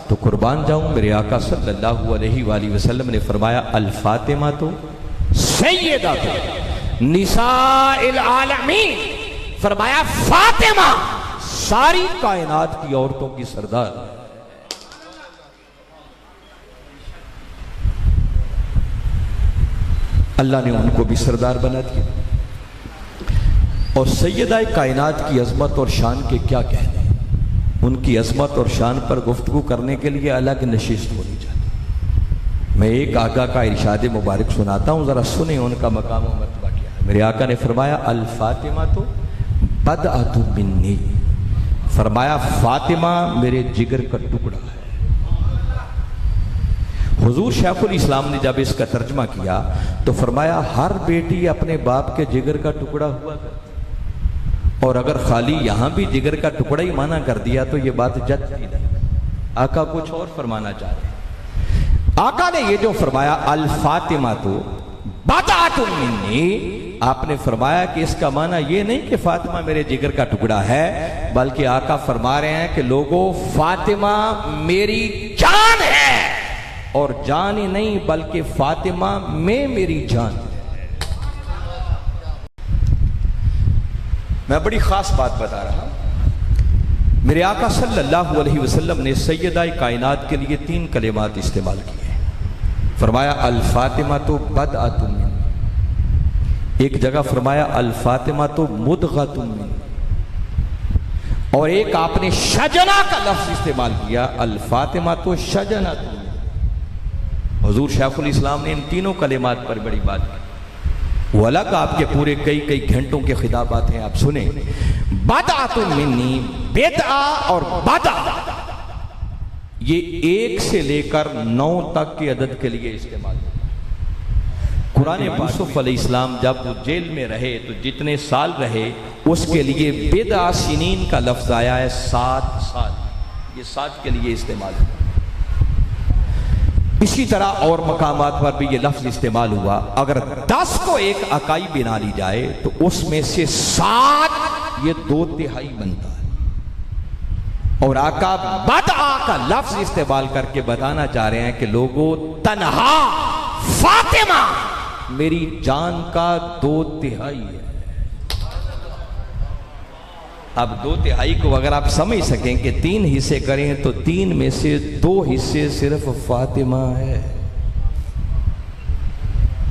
तो कुर्बान जाऊं मेरे आका सल्लल्लाहु अलैहि वसल्लम ने फरमाया अल फातिमा तो सय्यदतु निसाइल आलमीन, फरमाया फातिमा सारी कायनात की औरतों की सरदार। अल्लाह ने उनको भी सरदार बना दिया। और सैयदाए कायनात की अजमत और शान के क्या कहने, उनकी अजमत और शान पर गुफ्तगू करने के लिए अलग नशिस्त होनी चाहिए। मैं एक आका का इरशाद मुबारक सुनाता हूँ, ज़रा सुने उनका मकाम और मर्तबा क्या है। मेरे आका ने फरमाया अल फातिमा तो बदअतु मिन्नी, फरमाया फातिमा मेरे जिगर का टुकड़ा है। हुजूर शेखुल इस्लाम ने जब इसका तर्जमा किया तो फरमाया हर बेटी अपने बाप के जिगर का टुकड़ा हुआ करती, और अगर खाली यहां भी जिगर का टुकड़ा ही माना कर दिया तो ये बात जचती नहीं। आका कुछ और फरमाना चाह रहे। आका ने ये जो फरमाया अल फातिमा तो बदअतु मिन्नी, आपने फरमाया कि इसका माना ये नहीं कि फातिमा मेरे जिगर का टुकड़ा है, बल्कि आका फरमा रहे हैं कि लोगों फातिमा मेरी जान है, और जान ही नहीं बल्कि फातिमा में मेरी जान। मैं बड़ी खास बात बता रहा हूं। मेरे आका सल्लल्लाहु अलैहि वसल्लम ने सैयदाए कायनात के लिए 3 कलिमात इस्तेमाल किए। फरमाया अल फातिमा तो बदअतु मिन्नी, एक जगह फरमाया अल फातिमा तो मुदगतु मिन्नी, और एक आपने शजना का लफ्ज इस्तेमाल किया अल फातिमा तो शजनतु मिन्नी। हुजूर शेखुल इस्लाम ने इन तीनों कलिमात पर बड़ी बात की। वो अलग आपके पूरे कई घंटों के खिताबात हैं, आप सुने। बदअतु मिन्नी, बेदआ और बदा ये 1 से लेकर 9 तक के अदद के लिए इस्तेमाल होता है। कुरान यूसुफ अलैहिस्सलाम जब वो जेल में रहे तो जितने साल रहे उसके लिए बेदआ सिनीन का लफ्ज आया है 7 साल, ये 7 के लिए इस्तेमाल हुआ। इसी तरह और मकामात पर भी ये लफ्ज इस्तेमाल हुआ। अगर 10 को एक इकाई बना ली जाए तो उसमें से 7 ये 2/3 बनता है। और आका बदआ का लफ्ज इस्तेमाल करके बताना चाह रहे हैं कि लोगों तन्हा फातिमा मेरी जान का 2/3 है। अब 2/3 को अगर आप समझ सकें कि 3 हिस्से करें तो 3 में से 2 हिस्से सिर्फ फातिमा है।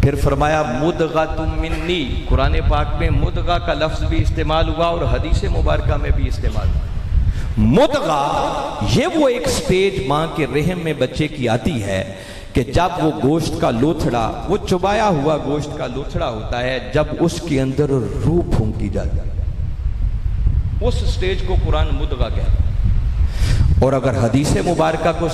फिर फरमाया मुदगतु मिन्नी, कुरान पाक में मुदगा का लफ्ज भी इस्तेमाल हुआ और हदीस मुबारका में भी इस्तेमाल हुआ। मुदगा ये वो एक स्टेज मां के रहम में बच्चे की आती है कि जब वो गोश्त का लोथड़ा, वो चुबाया हुआ गोश्त का लोथड़ा होता है, जब उसके अंदर रूह फूंकी जाती है, उस स्टेज को कुरान मुदगा कहता है। और अगर हदीस मुबारका को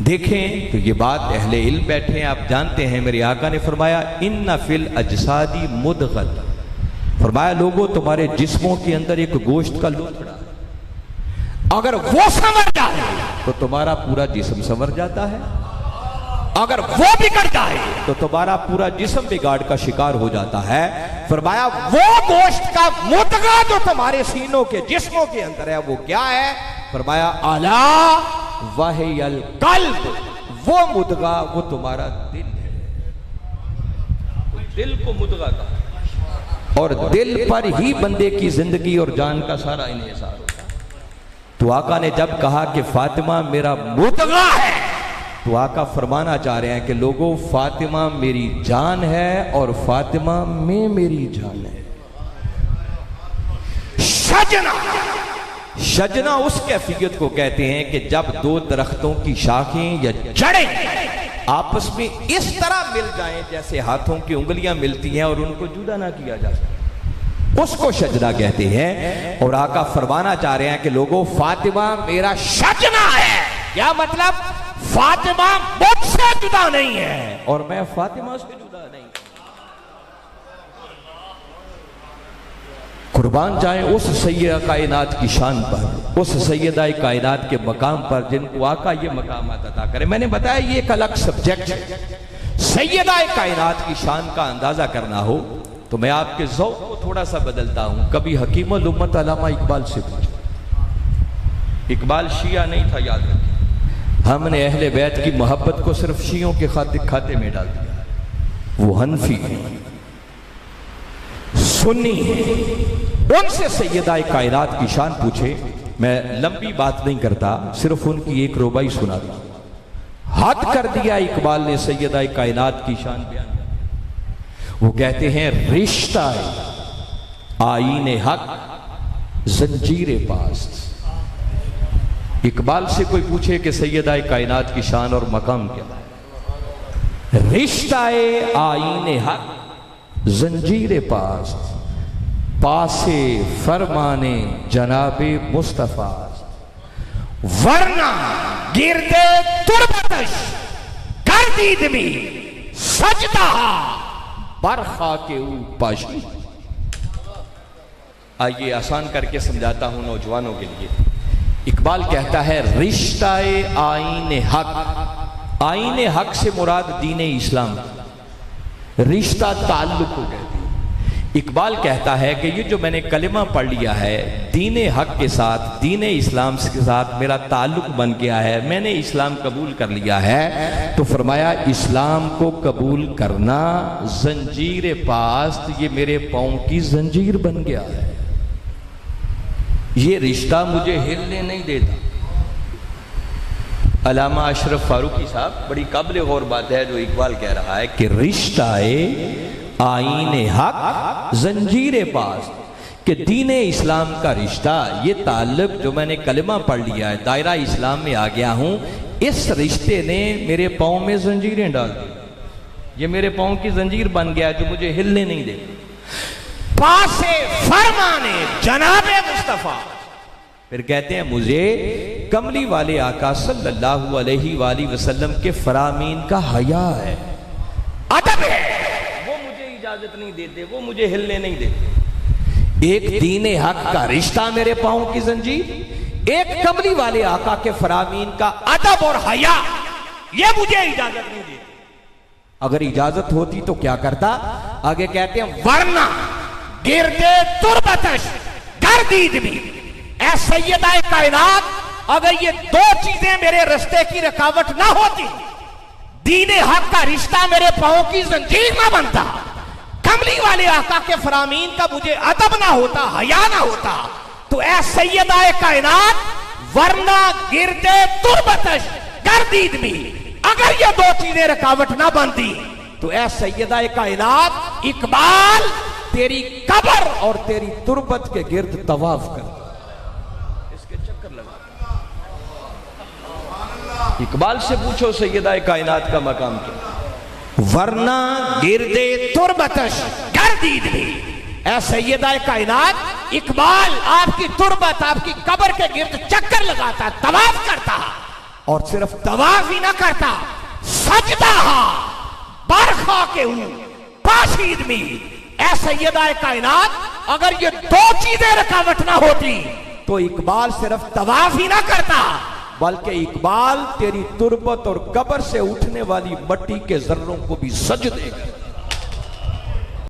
देखें तो ये बात अहले इल्म बैठे हैं, आप जानते हैं। मेरे आका ने फरमाया इन्ना फिल अजसादी मुदगत, फरमाया लोगों तुम्हारे जिस्मों के अंदर एक गोश्त का लोथड़ा है, अगर वो संवर जाए तो तुम्हारा पूरा जिस्म संवर जाता है, अगर वो बिगड़ जाए तो तुम्हारा पूरा जिस्म बिगाड़ का शिकार हो जाता है। फरमाया वो गोश्त का मुदगा जो तुम्हारे सीनों के जिस्मों के अंदर है वो क्या है? फरमाया अला वहियल कल्ब, वो मुदगा वो तुम्हारा दिल है। दिल को मुदगा कहा, और दिल पर ही बंदे की जिंदगी और जान का सारा इन्हिसार होता है। तो आका ने जब कहा कि फातिमा मेरा मुदगा है, तो आका फरमाना चाह रहे हैं कि लोगों फातिमा मेरी जान है और फातिमा में मेरी जान है। शजना, शजना उस कैफियत को कहते हैं कि जब 2 दरख्तों की शाखें या जड़ें आपस में इस तरह मिल जाएं जैसे हाथों की उंगलियां मिलती हैं और उनको जुदा ना किया जा सके, उसको शजना कहते हैं। और आका फरमाना चाह रहे हैं कि लोगों फातिमा मेरा शजना है। क्या मतलब? फातिमा मुझसे जुदा नहीं है और मैं फातिमा से जुदा नहीं। कुर्बान जाए उस सैयदा कायनात की शान पर, उस सैयदा कायनात के मकाम पर जिनको आका ये मकाम अता करे। मैंने बताया ये एक अलग सब्जेक्ट है। सैयदा कायनात की शान का अंदाजा करना हो तो मैं आपके ज़ौक़ को थोड़ा सा बदलता हूं। कभी हकीमुल उम्मत अल्लामा इकबाल से पूछो। इकबाल शिया नहीं था, याद रखिए। हमने अहले बैत की मोहब्बत को सिर्फ शियों के खाते में डाल दिया। वो हनफी है, सुन्नी है, उनसे सैयदा कायनात की शान पूछे। मैं लंबी बात नहीं करता, सिर्फ उनकी एक रुबाई सुना दी। हद कर दिया इकबाल ने सैयदा कायनात की शान बयान। वो कहते हैं रिश्ता आईने हक जंजीरे पास। इकबाल से कोई पूछे कि सैयदा कायनात की शान और मकाम क्या है, रिश्ता आईने हक जंजीरे पास, पासे फरमाने जनाबे मुस्तफा, वरना गिरदे तुरबतश गर्दीद में सजदा बरखा के ऊपाशी। आइए आसान करके समझाता हूं नौजवानों के लिए। इकबाल कहता है रिश्ता आईने हक, आईने हक से मुराद दीन इस्लाम, रिश्ता ताल्लुक को कहते हैं। इकबाल कहता है कि ये जो मैंने कलिमा पढ़ लिया है, दीन हक के साथ, दीन इस्लाम के साथ मेरा ताल्लुक बन गया है, मैंने इस्लाम कबूल कर लिया है। तो फरमाया इस्लाम को कबूल करना जंजीर पास, ये मेरे पाँव की जंजीर बन गया है। ये रिश्ता मुझे हिलने नहीं देता। अल्लामा अशरफ फारूकी साहब, बड़ी काबिल गौर बात है जो इकबाल कह रहा है कि रिश्ता आईने हक जंजीरे पास, कि दीन इस्लाम का रिश्ता, ये ताल्लुक जो मैंने कलिमा पढ़ लिया है, दायरा इस्लाम में आ गया हूं, इस रिश्ते ने मेरे पाँव में जंजीरें डाल दी। ये मेरे पाँव की जंजीर बन गया जो मुझे हिलने नहीं देता। पासे फरमाने जनाबे मुस्तफा, फिर कहते हैं मुझे कमली वाले आका सल्लल्लाहु अलैहि वसल्लम के फरामीन का हया है, अदब है, वो मुझे इजाजत नहीं देते, वो मुझे हिलने नहीं देते। एक दीन हक का रिश्ता मेरे पाँव की जंजीर, एक कमली वाले आका के फरामीन का अदब और हया, ये मुझे इजाजत नहीं देते। अगर इजाजत होती तो क्या करता? आगे कहते हैं वरना गिरदे तुरबतश गर्दीद भी, ऐ सैयदा कायनात, अगर ये दो चीजें मेरे रिश्ते की रुकावट ना होती, दीन हक का रिश्ता मेरे पाँव की जंजीर ना बनता, कमली वाले आका के फरामीन का मुझे अदब ना होता, हया ना होता, तो ऐ सैयदा कायनात, वरना गिरदे तुरबतश गर्दीद भी, अगर ये दो चीजें रुकावट ना बनती, तो ऐ सैयदा कायनात इकबाल तेरी कब्र और तेरी तुरबत के गिर्द तवाफ कर, इसके चक्कर लगा। इकबाल से पूछो सैयदा कायनात का मकाम क्या, वरना गिरदे तुरबतश गर्दीद भी, ऐ सैयदा कायनात इकबाल आपकी तुरबत, आपकी कब्र के गिर्द चक्कर लगाता, तवाफ करता, और सिर्फ तवाफ ही ना करता, सजदा बरखा के पाशीद में, ऐ सैयदा कायनात, अगर ये दो चीजें रुकावट ना होती तो इकबाल सिर्फ तवाफ ही ना करता, बल्कि इकबाल तेरी तुरबत और कब्र से उठने वाली मट्टी के जर्रों को भी सजदे करता।